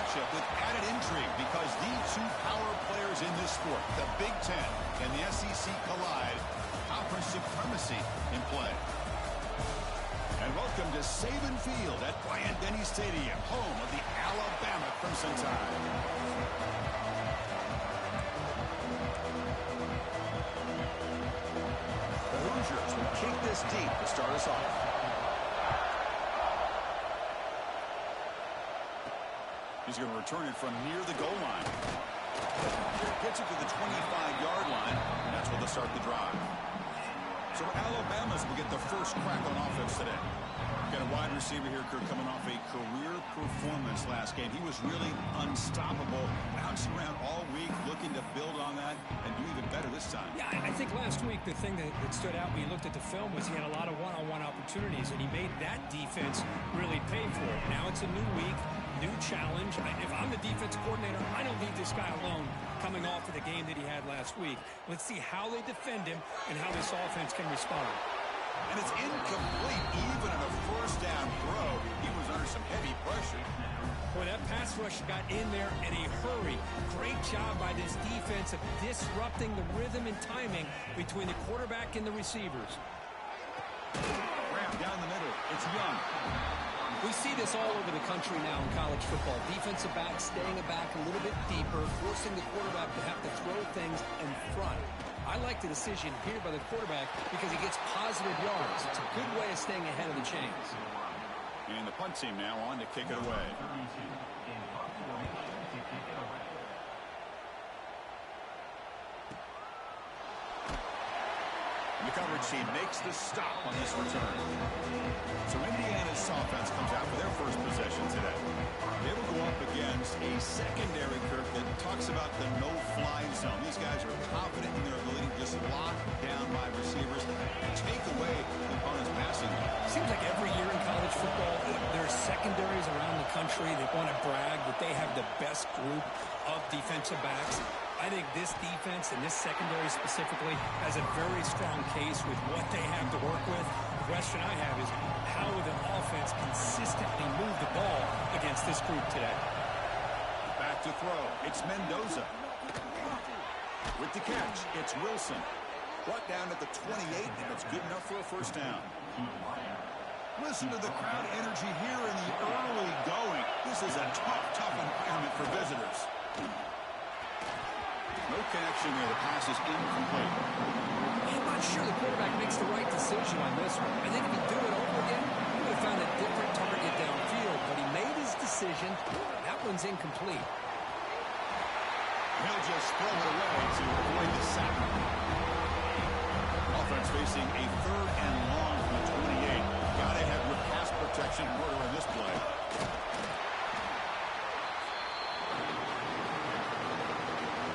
matchup with added intrigue because the two power players in this sport, the Big Ten and the SEC, collide. Conference supremacy in play. And welcome to Saban Field at Bryant-Denny Stadium, home of the Alabama Crimson Tide. The Hoosiers will kick this deep to start us off. He's going to return it from near the goal line. Gets it to the 25-yard line, and that's where they'll start the drive. So Alabama's will get the first crack on offense today. Got a wide receiver here, Kirk, coming off a career performance last game. He was really unstoppable, bouncing around all week, looking to build on that and do even better this time. Yeah, I think last week the thing that stood out when you looked at the film was he had a lot of one-on-one opportunities, and he made that defense really pay for it. Now it's a new week, new challenge. If I'm the defense coordinator, I don't leave this guy alone coming off of the game that he had last week. Let's see how they defend him and how this offense can respond. And it's incomplete. Even on a first down throw, he was under some heavy pressure. Boy, that pass rush got in there in a hurry. Great job by this defense of disrupting the rhythm and timing between the quarterback and the receivers. Grab down the middle. It's Young. We see this all over the country now in college football. Defensive backs staying back a little bit deeper, forcing the quarterback to have to throw things in front. I like the decision here by the quarterback because he gets positive yards. It's a good way of staying ahead of the chains. And the punt team now on to kick it away. The coverage team makes the stop on this return. So Indiana's offense comes out for their first possession today. They will go up against a secondary, Kirk, that talks about the no-fly zone. These guys are confident in their ability to just lock down by receivers and take away the opponent's passing. Seems like every year in college football, there are secondaries around the country that want to brag that they have the best group of defensive backs. I think this defense and this secondary specifically has a very strong case with what they have to work with. The question I have is how will the offense consistently move the ball against this group today? Back to throw. It's Mendoza. With the catch, it's Wilson. Brought down at the 28, and it's good enough for a first down. Listen to the crowd energy here in the early going. This is a tough environment for visitors. No connection there. The pass is incomplete. I'm not sure the quarterback makes the right decision on this one. I think if he'd do it over again, he would have found a different target downfield. But he made his decision. That one's incomplete. He'll just throw it away to avoid the sack. Offense facing a third and long from the 28. Got to have your pass protection in order in this play.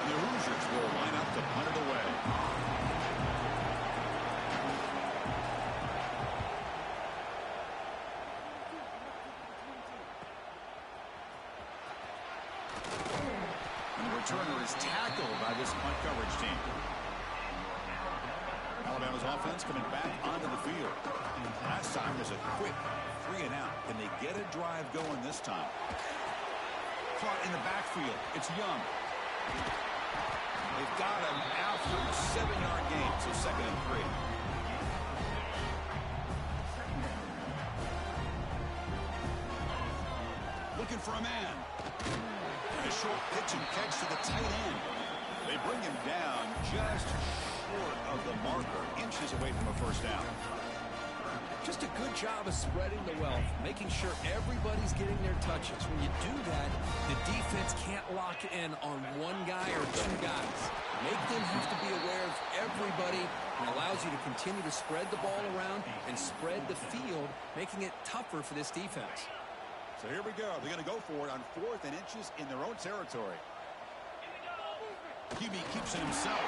The Hoosiers will line up to punt it away. And the returner is tackled by this punt coverage team. Alabama's offense coming back onto the field. Last time was a quick 3-and-out. Can they get a drive going this time? Caught in the backfield. It's Young. They've got him out for a 7-yard gain, so 2nd and 3. Looking for a man. And a short pitch and catch to the tight end. They bring him down just short of the marker, inches away from a first down. Just a good job of spreading the wealth, making sure everybody's getting their touches. When you do that, the defense can't lock in on one guy or two guys. Make them have to be aware of everybody, and allows you to continue to spread the ball around and spread the field, making it tougher for this defense. So here we go. They're going to go for it on 4th and inches in their own territory. QB keeps it himself.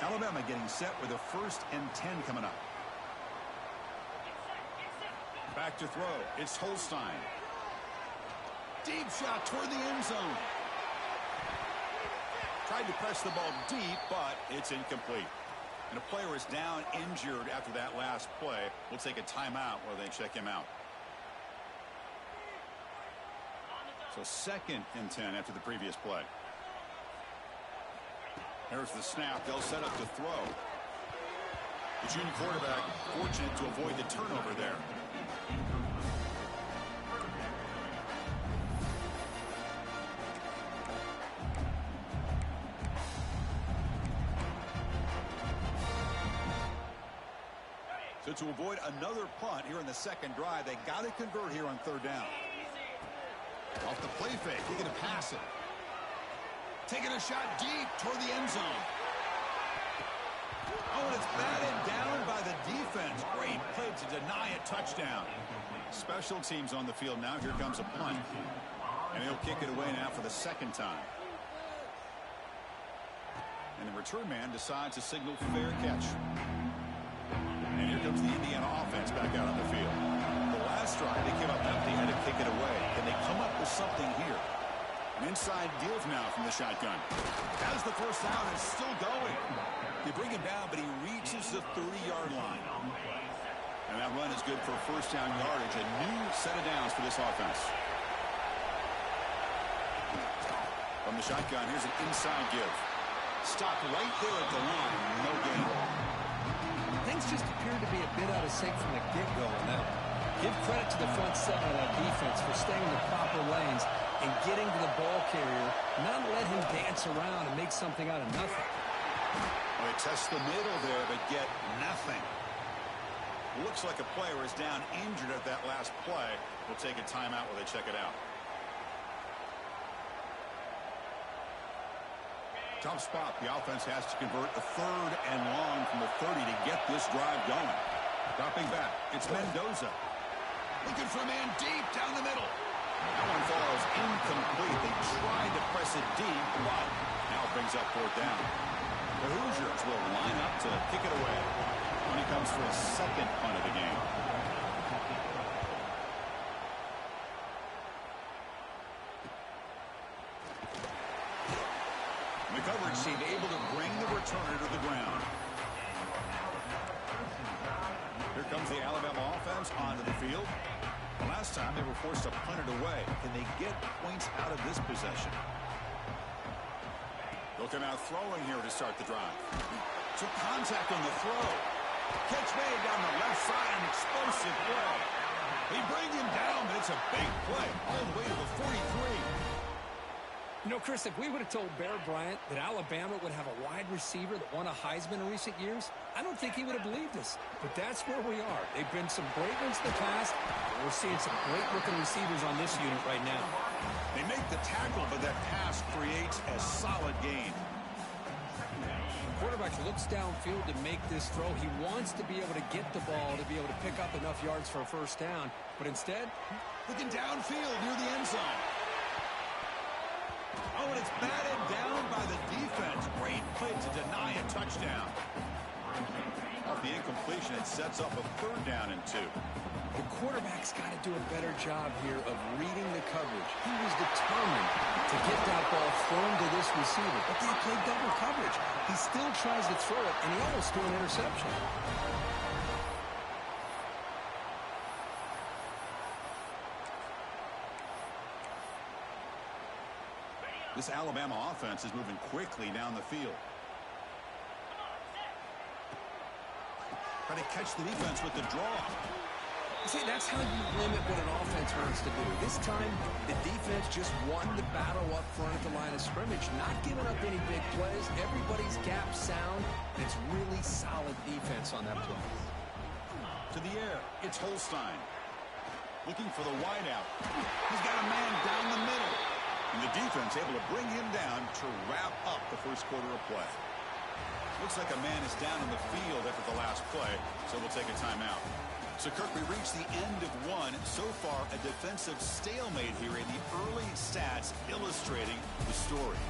Alabama getting set with a 1st and 10 coming up. Back to throw. It's Holstein. Deep shot toward the end zone. Tried to press the ball deep, but it's incomplete. And a player is down injured after that last play. We'll take a timeout while they check him out. So 2nd and 10 after the previous play. There's the snap. They'll set up to throw. The junior quarterback fortunate to avoid the turnover there. So to avoid another punt here in the 2nd drive, they got to convert here on 3rd down. Off the play fake, he going to pass it. Taking a shot deep toward the end zone. Oh, and it's batted down by the defense. Great play to deny a touchdown. Special teams on the field now. Here comes a punt. And he'll kick it away now for the 2nd time. And the return man decides to signal fair catch. And here comes the Indiana offense back out on the field. The last drive, they came up empty, had to kick it away. Can they come up with something here? An inside deal now from the shotgun. Has the first down, is still going. They bring him down, but he reaches the 30-yard line. And that run is good for first down yardage. A new set of downs for this offense. From the shotgun, here's an inside give. Stopped right there at the line. No gain. Things just appear to be a bit out of sync from the get-go on that. Give credit to the front seven of that defense for staying in the proper lanes and getting to the ball carrier, not let him dance around and make something out of nothing. Well, they test the middle there, but get nothing. Looks like a player is down injured at that last play. We'll take a timeout while they check it out. Tough spot. The offense has to convert a 3rd and long from the 30 to get this drive going. Dropping back. It's Mendoza. Looking for a man deep down the middle. That one falls incomplete. They tried to press it deep, but now it brings up 4th down. The Hoosiers will line up to kick it away when he comes for a 2nd punt of the game. The coverage seemed able to bring the returner to the ground. Here comes the Alabama offense onto the field. The last time they were forced to punt it away. Can they get points out of this possession? They'll come out throwing here to start the drive. Took contact on the throw. Catch made down the left side. An explosive play. They bring him down, but it's a big play all the way to the 43. You know, Chris, if we would have told Bear Bryant that Alabama would have a wide receiver that won a Heisman in recent years, I don't think he would have believed us. But that's where we are. They've been some great ones in the past. We're seeing some great-looking receivers on this unit right now. They make the tackle, but that pass creates a solid gain. The quarterback looks downfield to make this throw. He wants to be able to get the ball to be able to pick up enough yards for a first down. But instead, looking downfield near the end zone. Oh, and it's batted down by the defense. Great play to deny a touchdown. Off the incompletion, it sets up a 3rd down and 2. The quarterback's got to do a better job here of reading the coverage. He was determined to get that ball thrown to this receiver, but they played double coverage. He still tries to throw it, and he almost threw an interception. This Alabama offense is moving quickly down the field. Try to catch the defense with the draw. See, that's how you limit what an offense wants to do. This time, the defense just won the battle up front at the line of scrimmage, not giving up any big plays. Everybody's gap sound. It's really solid defense on that play. To the air, it's Holstein. Looking for the wideout. He's got a man down the middle. And the defense able to bring him down to wrap up the first quarter of play. Looks like a man is down in the field after the last play, so we'll take a timeout. So, Kirk, we reached the end of one. So far, a defensive stalemate here in the early stats illustrating the story.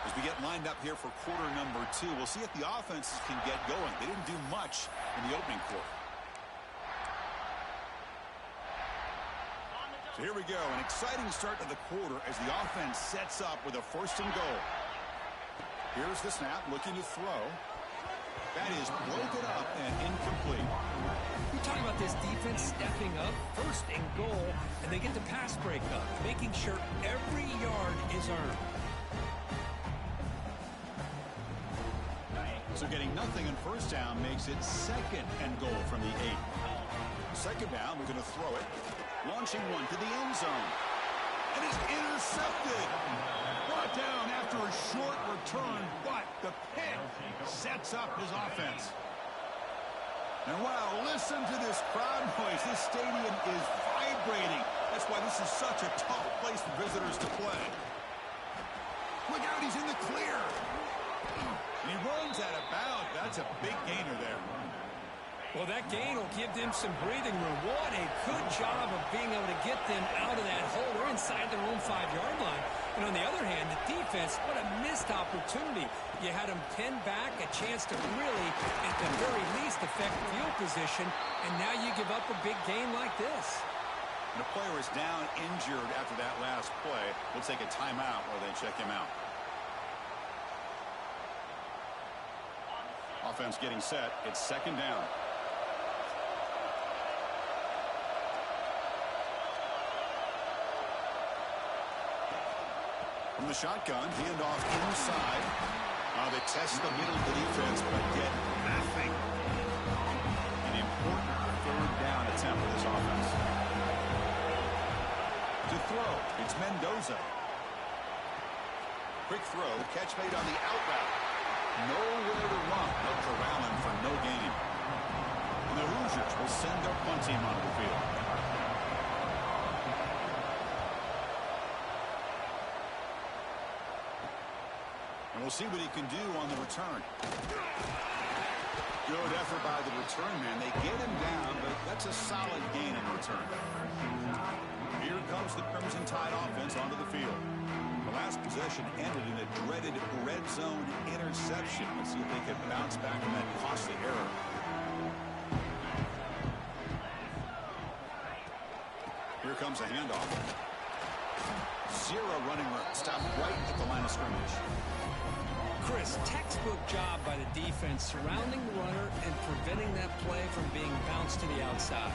As we get lined up here for quarter number 2, we'll see if the offenses can get going. They didn't do much in the opening quarter. So here we go, an exciting start to the quarter as the offense sets up with a 1st and goal. Here's the snap, looking to throw. That is broken up and incomplete. We're talking about this defense stepping up, 1st and goal, and they get the pass breakup, making sure every yard is earned. So getting nothing on 1st down makes it 2nd and goal from the 8. 2nd down, we're going to throw it. Launching one to the end zone. And it's intercepted. Brought down after a short return, but the pick sets up his offense. And wow, listen to this crowd noise. This stadium is vibrating. That's why this is such a tough place for visitors to play. Look out, he's in the clear. And he runs out of bounds. That's a big gainer there. Well, that gain will give them some breathing room. What a good job of being able to get them out of that hole. They're inside their own 5-yard line. And on the other hand, the defense, what a missed opportunity. You had them pinned back, a chance to really, at the very least, affect field position. And now you give up a big gain like this. And the player is down injured after that last play. We'll take a timeout while they check him out. Offense getting set. It's 2nd down. From the shotgun, handoff inside. They test the middle of the defense, but get nothing. An important 3rd down attempt for this offense. To throw, it's Mendoza. Quick throw, catch made on the out route. Nowhere to run. They'll corral him for no gain. And the Hoosiers will send their punt team onto the field. And we'll see what he can do on the return. Good effort by the return man. They get him down, but that's a solid gain in return. Here comes the Crimson Tide offense onto the field. The last possession ended in a dreaded red zone interception. Let's see if they can bounce back from that costly error. Here comes a handoff. Zero running room. Stopped right at the line of scrimmage. Chris, textbook job by the defense surrounding the runner and preventing that play from being bounced to the outside.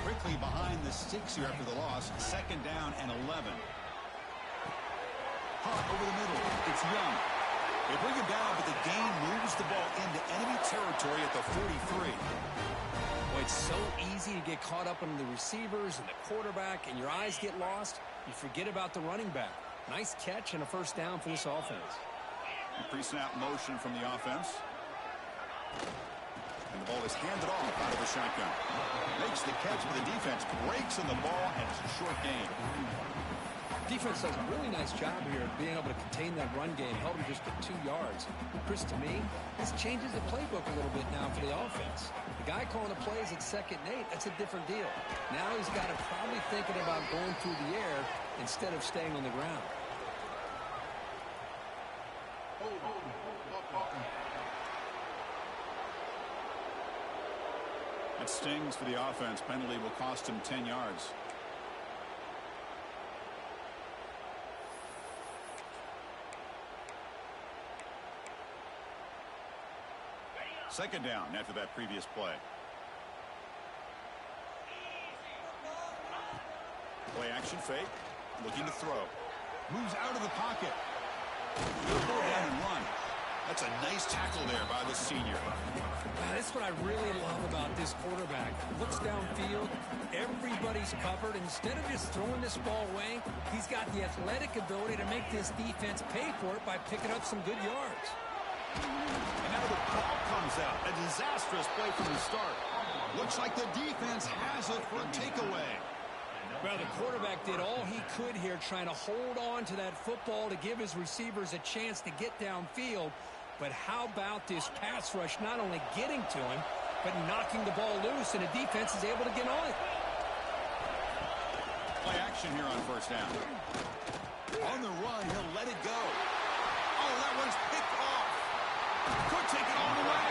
Quickly behind the sticks here after the loss. 2nd down and 11. Hunt over the middle. It's Young. They bring him down, but the gain moves the ball into enemy territory at the 43. Well, it's so easy to get caught up in the receivers and the quarterback, and your eyes get lost. You forget about the running back. Nice catch and a 1st down for this offense. Pre-snap motion from the offense. And the ball is handed off out of the shotgun. Makes the catch, but the defense breaks in the ball, and it's a short gain. Defense does a really nice job here of being able to contain that run game, held him just at 2 yards. Chris, to me, this changes the playbook a little bit now for the offense. The guy calling the plays at 2nd and 8, that's a different deal. Now he's got to probably thinking about going through the air instead of staying on the ground. It stings for the offense. Penalty will cost him 10 yards. Second down after that previous play. Play action fake. Looking to throw. Moves out of the pocket. Go down and run. That's a nice tackle there by the senior. That's what I really love about this quarterback. Looks downfield. Everybody's covered. Instead of just throwing this ball away, he's got the athletic ability to make this defense pay for it by picking up some good yards. And now the ball comes out. A disastrous play from the start. Looks like the defense has it for a takeaway. Well, the quarterback did all he could here trying to hold on to that football to give his receivers a chance to get downfield. But how about this pass rush not only getting to him, but knocking the ball loose, and the defense is able to get on it. Play action here on 1st down. On the run, he'll let it go. Oh, that one's picked off. Could take it all the way.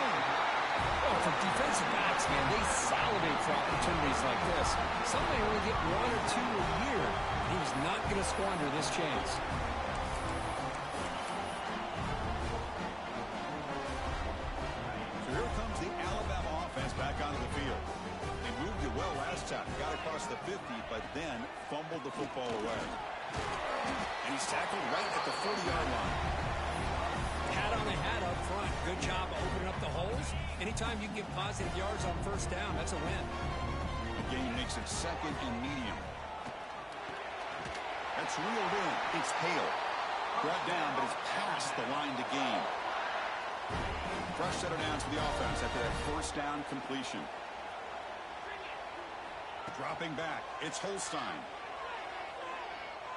Oh, For defensive backs, man, they salivate for opportunities like this. Some may only get 1 or 2 a year. He was not going to squander this chance. So here comes the Alabama offense back onto the field. They moved it well last time. Got across the 50, but then fumbled the football away. And he's tackled right at the 40-yard line. Hat on the hat up front. Good job of opening up the holes. Anytime you can get positive yards on first down, that's a win. The game makes it 2nd and medium. That's reeled in. It's Hale. Brought down, but it's past the line to gain. Fresh set of downs for the offense after that first down completion. Dropping back. It's Holstein.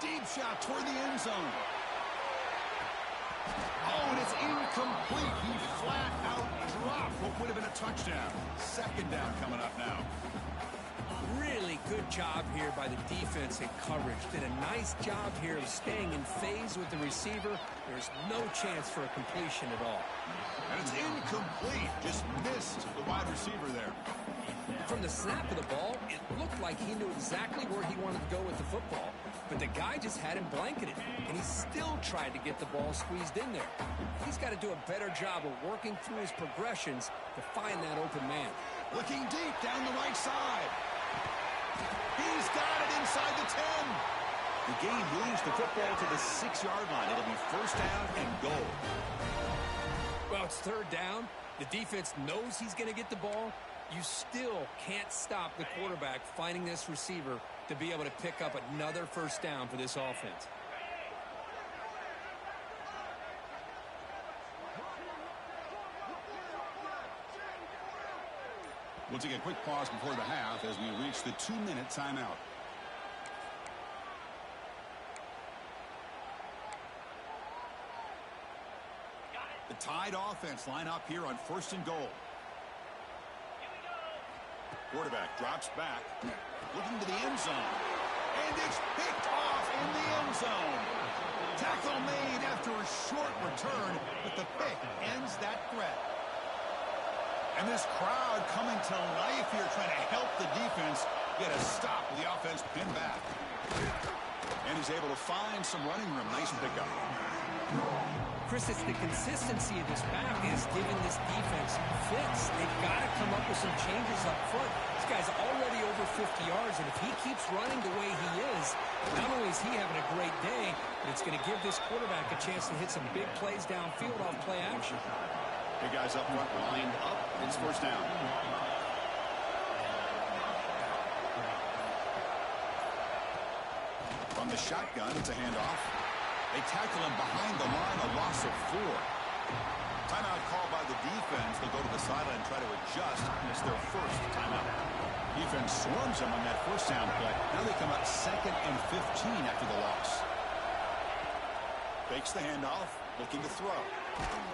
Deep shot toward the end zone. Oh, and it's incomplete. He flat out dropped what would have been a touchdown. 2nd down coming up now. Really good job here by the defense in coverage. Did a nice job here of staying in phase with the receiver. There's no chance for a completion at all. And it's incomplete. Just missed the wide receiver there. From the snap of the ball, it looked like he knew exactly where he wanted to go with the football. But the guy just had him blanketed, and he still tried to get the ball squeezed in there. He's got to do a better job of working through his progressions to find that open man. Looking deep down the right side. He's got it inside the 10. The game moves the football to the 6-yard line. It'll be first down and goal. Well, it's 3rd down. The defense knows he's going to get the ball. You still can't stop the quarterback finding this receiver to be able to pick up another first down for this offense. We'll take a quick pause before the half as we reach the 2-minute timeout. The Tide offense line up here on 1st and goal. Quarterback drops back, looking to the end zone. And it's picked off in the end zone. Tackle made after a short return, but the pick ends that threat. And this crowd coming to life here, trying to help the defense get a stop with the offense pinned back. And he's able to find some running room. Nice pickup. Chris, it's the consistency of this back is giving this defense fits. They've got to come up with some changes up front. This guy's already over 50 yards, and if he keeps running the way he is, not only is he having a great day, but it's going to give this quarterback a chance to hit some big plays downfield off play action. Big guys up front lined up. It's first down. From the shotgun, it's a handoff. They tackle him behind the line, a loss of 4. Timeout called by the defense. They'll go to the sideline and try to adjust. It's their first timeout. Defense swarms them on that first down play. Now they come up 2nd and 15 after the loss. Fakes the handoff, looking to throw.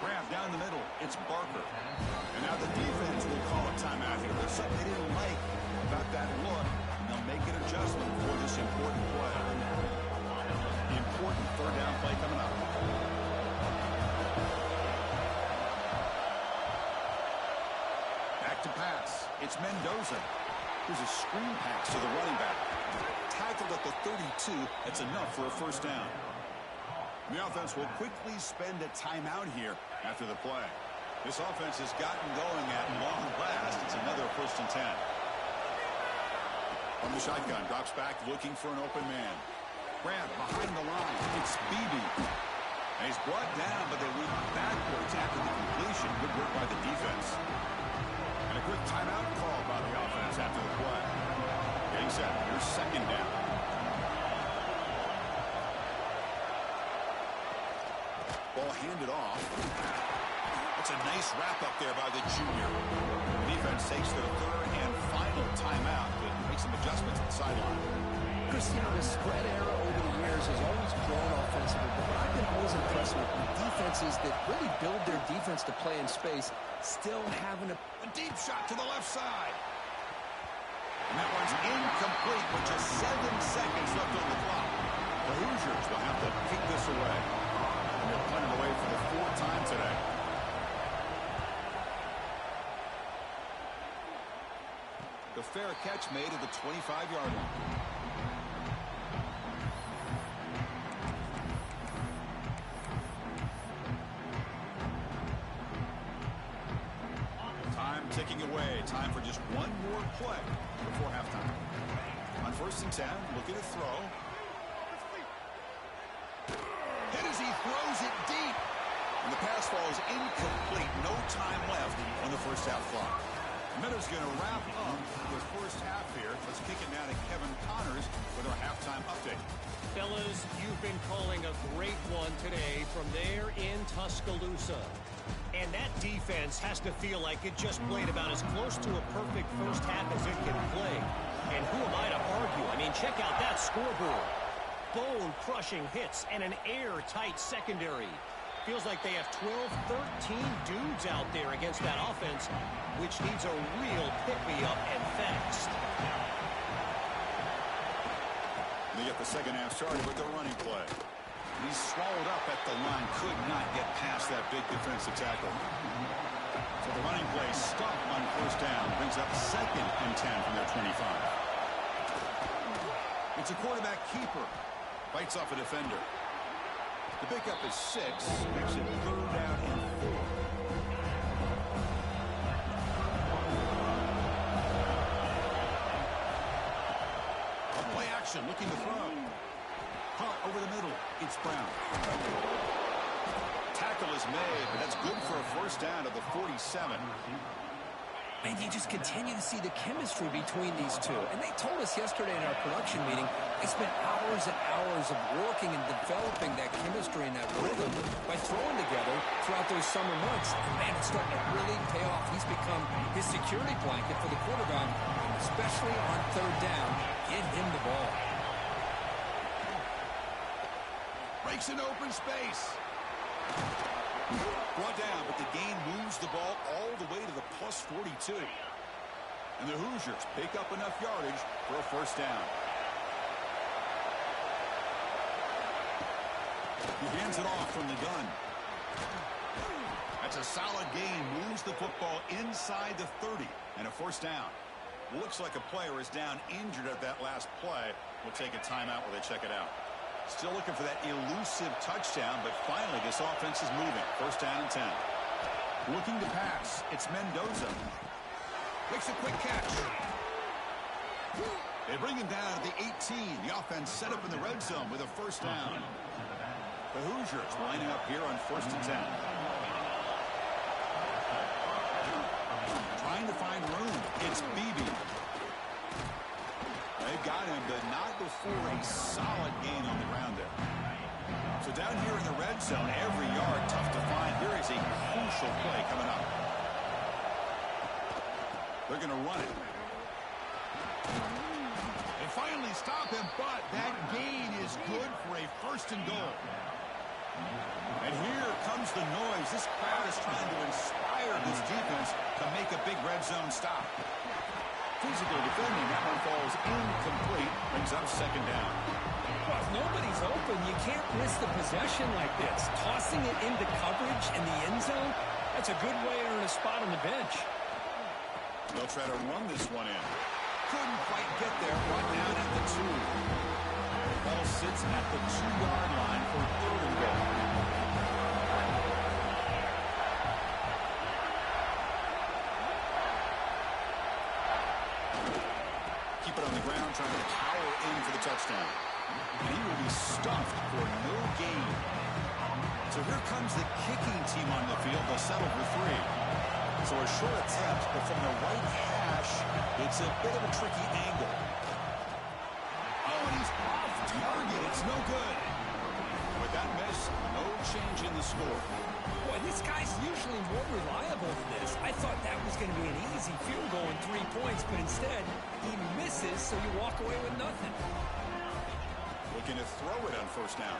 Grab down the middle. It's Barker. And now the defense will call a timeout here. There's something they didn't like about that look, and they'll make an adjustment for this important play. The important 3rd down play coming up. Back to pass. It's Mendoza. Here's a screen pass to the running back. Tackled at the 32. That's enough for a first down. The offense will quickly spend a timeout here after the play. This offense has gotten going at long last. It's another 1st and 10. From the shotgun, drops back looking for an open man. Grab behind the line. It's Beebe. And he's brought down, but they went backwards after the completion. Good work by the defense. And a quick timeout called by the offense after the play. Getting set. Here's 2nd down. Ball handed off. That's a nice wrap up there by the junior. Defense takes their 3rd and final timeout to make some adjustments at the sideline. Chris, you know, the spread era over the years has always grown offensively, but what I've been always impressed with defenses that really build their defense to play in space, still having a deep shot to the left side. And that one's incomplete with just 7 seconds left on the clock. The Hoosiers will have to kick this away. And they're punting away for the 4th time today. The fair catch made at the 25-yard line. Time ticking away. Time for just one more play before halftime. On 1st and 10, looking to throw. Hit as he throws it deep. And the pass falls incomplete. No time left on the first half clock. Meadows going to wrap up the first half here. Let's kick it now to Kevin Connors with our halftime update. Fellas, you've been calling a great one today from there in Tuscaloosa. And that defense has to feel like it just played about as close to a perfect first half as it can play. And who am I to argue? I mean, check out that scoreboard. Bone-crushing hits and an airtight secondary. Feels like they have 12, 13 dudes out there against that offense, which needs a real pick-me-up and fast. They get the second half started with the running play. He's swallowed up at the line, could not get past that big defensive tackle. So the running play stuck on 1st down, brings up 2nd and 10 from their 25. It's a quarterback keeper. Bites off a defender. The pickup is 6. Makes it 3rd down and 4. Play action, looking to throw. Caught over the middle. It's Brown. Tackle is made, but that's good for a 1st down to the 47. And you just continue to see the chemistry between these two. And they told us yesterday in our production meeting, they spent hours and hours of working and developing that chemistry and that rhythm by throwing together throughout those summer months. And man, it's starting to really pay off. He's become his security blanket for the quarterback, and especially on 3rd down, get him the ball. Breaks an open space. Brought down, but the gain moves the ball all the way to the plus 42. And the Hoosiers pick up enough yardage for a 1st down. He hands it off from the gun. That's a solid gain. Moves the football inside the 30 and a 1st down. Looks like a player is down injured at that last play. We'll take a timeout while they check it out. Still looking for that elusive touchdown, but finally this offense is moving. 1st down and 10. Looking to pass. It's Mendoza. Makes a quick catch. They bring him down at the 18. The offense set up in the red zone with a 1st down. The Hoosiers lining up here on 1st and 10. Trying to find room. It's Beebe. They've got him, but not before a solid gain on the ground there. So down here in the red zone, every yard tough to find. Here is a crucial play coming up. They're going to run it. They finally stop him, but that gain is good for a 1st and goal. And here comes the noise. This crowd is trying to inspire this defense to make a big red zone stop. Physical defending. That one falls incomplete. Brings up 2nd down. Well, if nobody's open, you can't miss the possession like this. Tossing it into coverage in the end zone, that's a good way to earn a spot on the bench. They'll try to run this one in. Couldn't quite get there. Brought down at the 2. Ball sits at the 2-yard line for 3rd and goal. Keep it on the ground, trying to power in for the touchdown. And he will be stuffed for no gain. So here comes the kicking team on the field. They'll settle for 3. So a short attempt, but from the right hash, it's a bit of a tricky angle. Oh, and he's off target. It's no good. With that miss, no change in the score. Boy, this guy's usually more reliable than this. I thought that was going to be an easy field goal in 3 points, but instead, he misses, so you walk away with nothing. Looking to throw it on 1st down.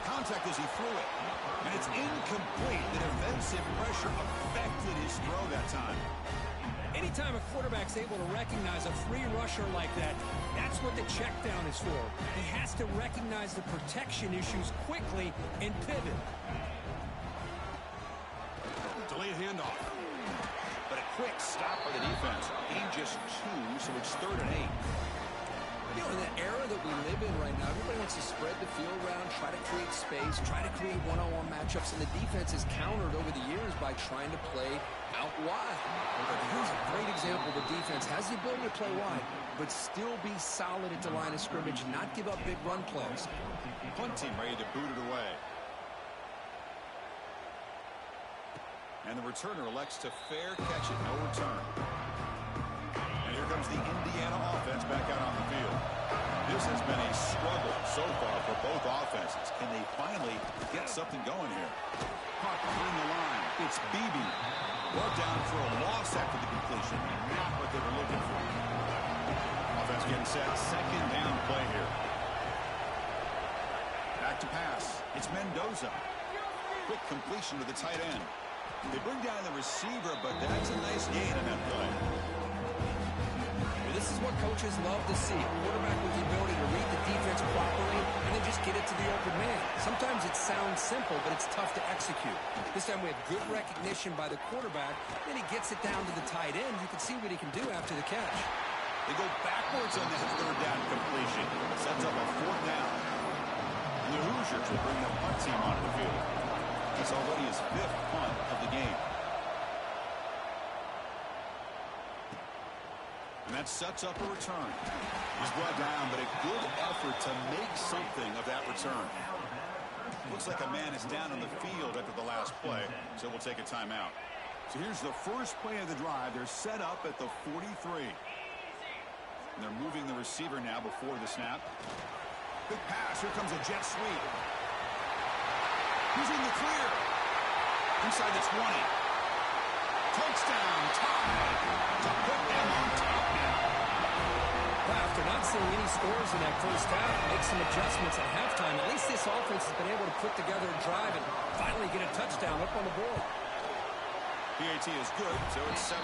Contact as he threw it. And it's incomplete. The defensive pressure affected his throw that time. Anytime a quarterback's able to recognize a free rusher like that, that's what the check down is for. He has to recognize the protection issues quickly and pivot. Delayed handoff. But a quick stop by the defense. Gain just 2, so it's 3rd and 8. You know, in the era that we live in right now, everybody wants to spread the field around, try to create space, try to create one-on-one matchups, and the defense has countered over the years by trying to play out wide. But here's a great example. The defense has the ability to play wide, but still be solid at the line of scrimmage, not give up big run plays. Punt team ready to boot it away. And the returner elects to fair catch it, no return. And here comes the Indiana offense back out on the field. This has been a struggle so far for both offenses. Can they finally get something going here? Caught behind the line. It's Beebe. Brought down for a loss after the completion. Not what they were looking for. Offense getting set. 2nd down play here. Back to pass. It's Mendoza. Quick completion to the tight end. They bring down the receiver, but that's a nice gain in that play. This is what coaches love to see. A quarterback with the ability to read the defense properly and then just get it to the open man. Sometimes it sounds simple, but it's tough to execute. This time we have good recognition by the quarterback. Then he gets it down to the tight end. You can see what he can do after the catch. They go backwards on that 3rd down completion. Sets up a 4th down. And the Hoosiers will bring the punt team onto the field. It's already his 5th punt of the game. And that sets up a return. He's brought down, but a good effort to make something of that return. Looks like a man is down on the field after the last play, so we'll take a timeout. So here's the first play of the drive. They're set up at the 43. And they're moving the receiver now before the snap. Big pass. Here comes a jet sweep. He's in the clear. Inside the 20. Touchdown, tied to put them on top now. Well, after not seeing any scores in that first half, make some adjustments at halftime. At least this offense has been able to put together a drive and finally get a touchdown up on the board. PAT is good, so it's 7-0.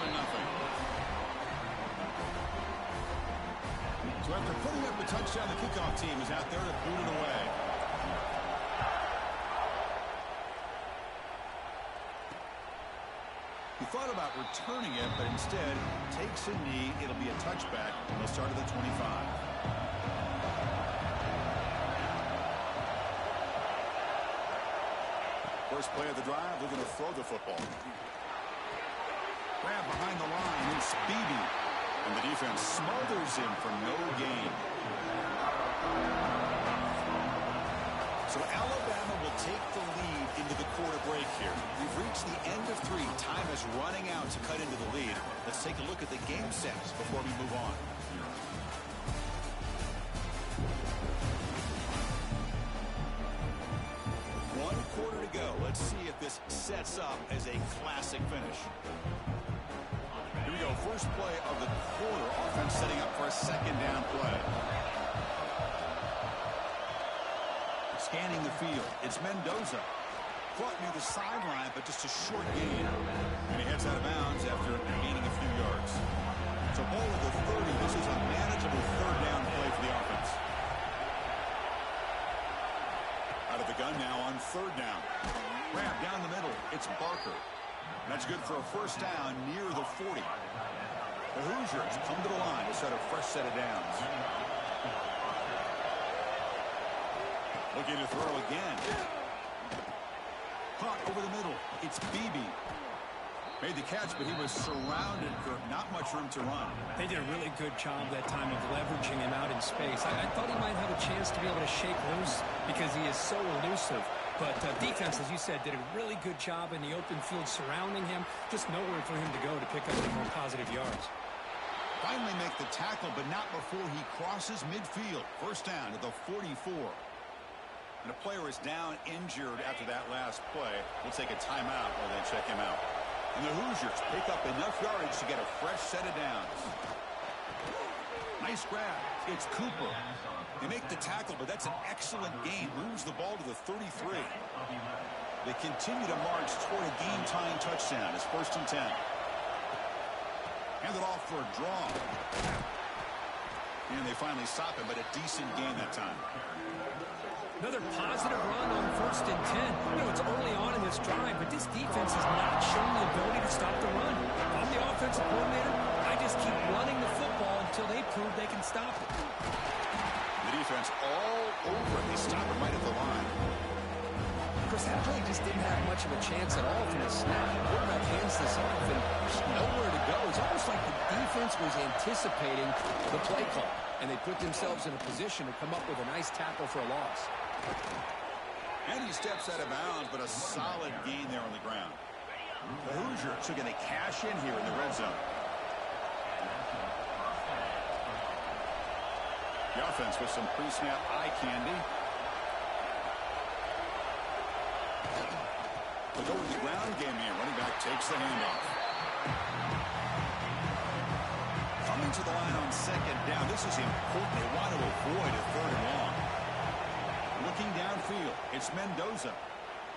So after putting up a touchdown, the kickoff team is out there to boot it away. He thought about returning it, but instead takes a knee. It'll be a touchback. They'll start at the 25. First play of the drive, they're going to throw the football. Grab behind the line. It's Beebe. And the defense smothers him for no gain. So Alabama will take the lead into the quarter break here. We've reached the end of 3. Time is running out to cut into the lead. Let's take a look at the game sets before we move on. One quarter to go. Let's see if this sets up as a classic finish. Here we go. First play of the quarter. Offense setting up for a 2nd down play. Scanning the field. It's Mendoza. Caught near the sideline, but just a short gain. And he heads out of bounds after gaining a few yards. So ball at the 30. This is a manageable 3rd down play for the offense. Out of the gun now on 3rd down. Grab down the middle. It's Barker. And that's good for a 1st down near the 40. The Hoosiers come to the line to set a fresh set of downs. Looking to throw again. Caught over the middle. It's Beebe. Made the catch, but he was surrounded for not much room to run. They did a really good job that time of leveraging him out in space. I thought he might have a chance to be able to shake loose because he is so elusive. But defense, as you said, did a really good job in the open field surrounding him. Just nowhere for him to go to pick up any more positive yards. Finally make the tackle, but not before he crosses midfield. 1st down to the 44. And a player is down injured after that last play. We'll take a timeout while they check him out. And the Hoosiers pick up enough yardage to get a fresh set of downs. Nice grab. It's Cooper. They make the tackle, but that's an excellent gain. Moves the ball to the 33. They continue to march toward a game-tying touchdown. It's 1st and 10. Hand it off for a draw. And they finally stop him, but a decent gain that time. Another positive run on 1st and 10. You know, it's early on in this drive, but this defense has not shown the ability to stop the run. On the offensive they stop it right at the line. Chris, that play just didn't have much of a chance at all from the snap. The quarterback hands this off, and there's nowhere to go. It's almost like the defense was anticipating the play call, and they put themselves in a position to come up with a nice tackle for a loss. And he steps out of bounds, but a solid gain there on the ground. The Hoosiers are going to cash in here in the red zone. The offense with some pre-snap eye candy. They'll go with the ground game here. Running back takes the handoff. Coming to the line on second down. This is important. They want to avoid a third and long. Looking downfield, it's Mendoza.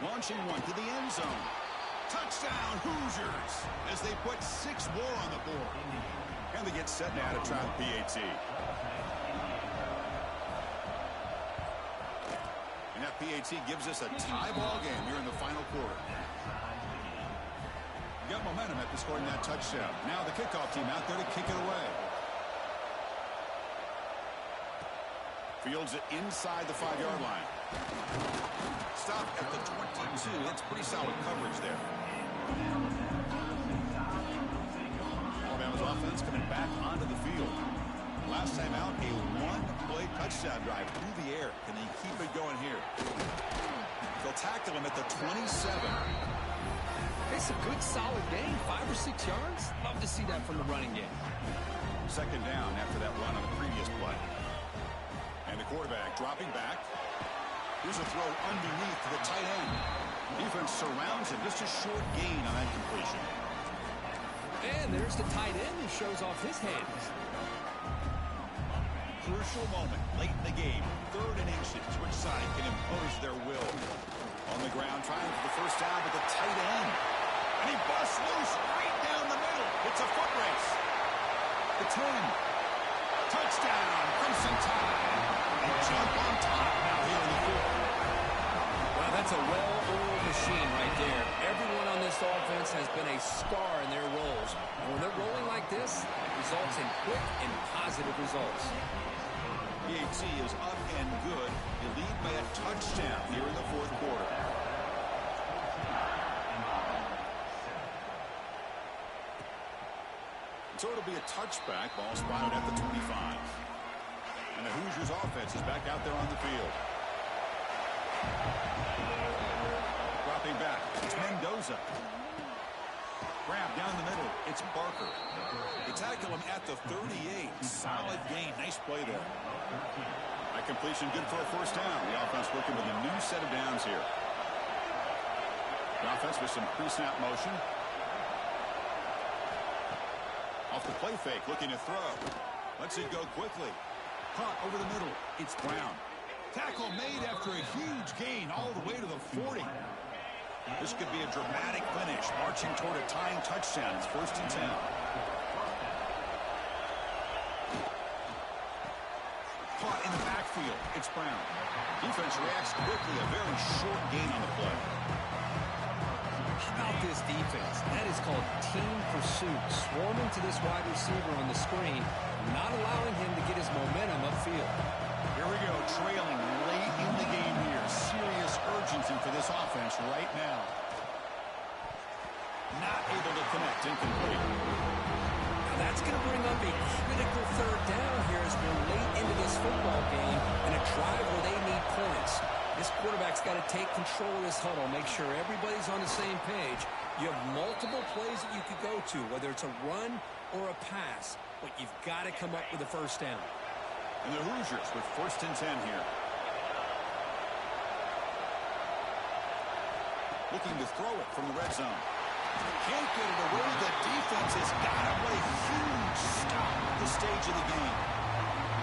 Launching one to the end zone. Touchdown, Hoosiers, as they put 6 more on the board. And they get set now to try the PAT. And that PAT gives us a tie ball game here in the final quarter. You got momentum after scoring that touchdown. Now the kickoff team out there to kick it away. Fields it inside the 5-yard line. Stop at the 22. That's pretty solid coverage there. Alabama's offense coming back onto the field. Last time out, a one-play touchdown drive through the air. Can they keep it going here? They'll tackle him at the 27. It's a good, solid gain. 5 or 6 yards. Love to see that from the running game. Second down after that run on the previous play. And the quarterback dropping back. Here's a throw underneath to the tight end. Defense surrounds him. Just a short gain on that completion. And there's the tight end who shows off his hands. Crucial moment late in the game. 3rd and inches. Which side can impose their will? On the ground, trying for the first down with the tight end. And he busts loose right down the middle. It's a foot race. The 10. Touchdown, Crimson Tide. And jump on top now here in the 4th. Well, that's a well-oiled machine right there. Everyone on this offense has been a star in their roles. And when they're rolling like this, it results in quick and positive results. PAT is up and good. You lead by a touchdown here in the 4th quarter. So it'll be a touchback. Ball spotted at the 25. And the Hoosiers offense is back out there on the field. Dropping back. It's Mendoza. Grab down the middle. It's Barker. They tackle him at the 38. Solid gain. Nice play there. That completion good for a first down. The offense working with a new set of downs here. The offense with some pre-snap motion. Off the play fake, looking to throw. Lets it go quickly. Caught over the middle. It's Brown. Tackle made after a huge gain all the way to the 40. This could be a dramatic finish, marching toward a tying touchdown. It's 1st and 10. Caught in the backfield. It's Brown. Defense reacts quickly. A very short gain on the play. How about this defense? That is called team pursuit. Swarming to this wide receiver on the screen, not allowing him to get his momentum upfield. Here we go, trailing late in the game here. Serious urgency for this offense right now. Not able to connect, incomplete. Now that's going to bring up a critical 3rd down here as we're late into this football game in a drive where they need points. This quarterback's got to take control of this huddle, make sure everybody's on the same page. You have multiple plays that you could go to, whether it's a run or a pass, but you've got to come up with a first down. And the Hoosiers with 1st and 10 here. Looking to throw it from the red zone. Can't get it away. The defense has got to play a huge stop at this stage of the game.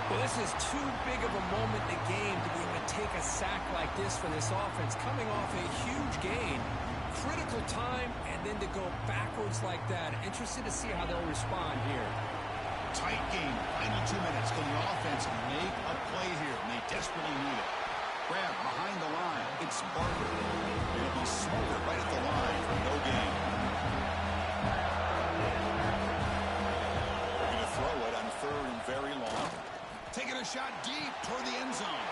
Well, this is too big of a moment in the game to be able to take a sack like this for this offense. Coming off a huge gain, critical time, and then to go backwards like that. Interested to see how they'll respond here. Tight game, final 2 minutes. Can the offense make a play here? And they desperately need it. Grab behind the line. It's Barker. It'll be smothered right at the line for no gain. They're going to throw it on 3rd and very long. Taking a shot deep toward the end zone.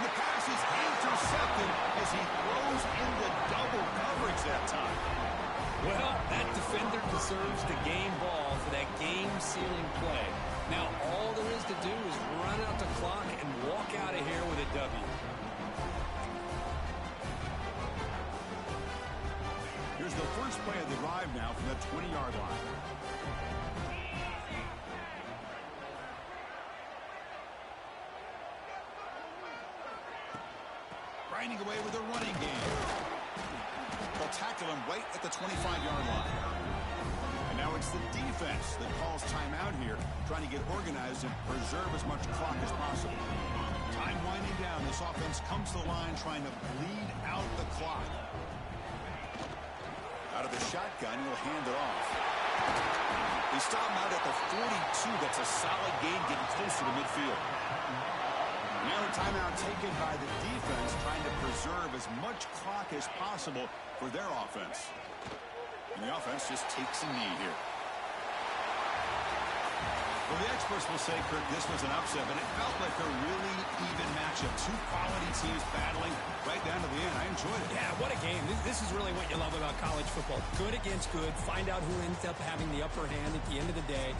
The pass is intercepted as he throws in the double coverage that time. Well, that defender deserves the game ball for that game-sealing play. Now, all there is to do is run out the clock and walk out of here with a W. Here's the first play of the drive now from the 20-yard line. Grinding away with a running game. They'll tackle him right at the 25-yard line. And now it's the defense that calls timeout here, trying to get organized and preserve as much clock as possible. Time winding down. This offense comes to the line trying to bleed out the clock. Out of the shotgun, he'll hand it off. They stop him out at the 42. That's a solid gain, getting closer to midfield. Now a timeout taken by the defense, trying to preserve as much clock as possible for their offense. And the offense just takes a knee here. Well, the experts will say, Kirk, this was an upset, but it felt like a really even matchup. Two quality teams battling right down to the end. I enjoyed it. Yeah, what a game. This is really what you love about college football. Good against good. Find out who ends up having the upper hand at the end of the day.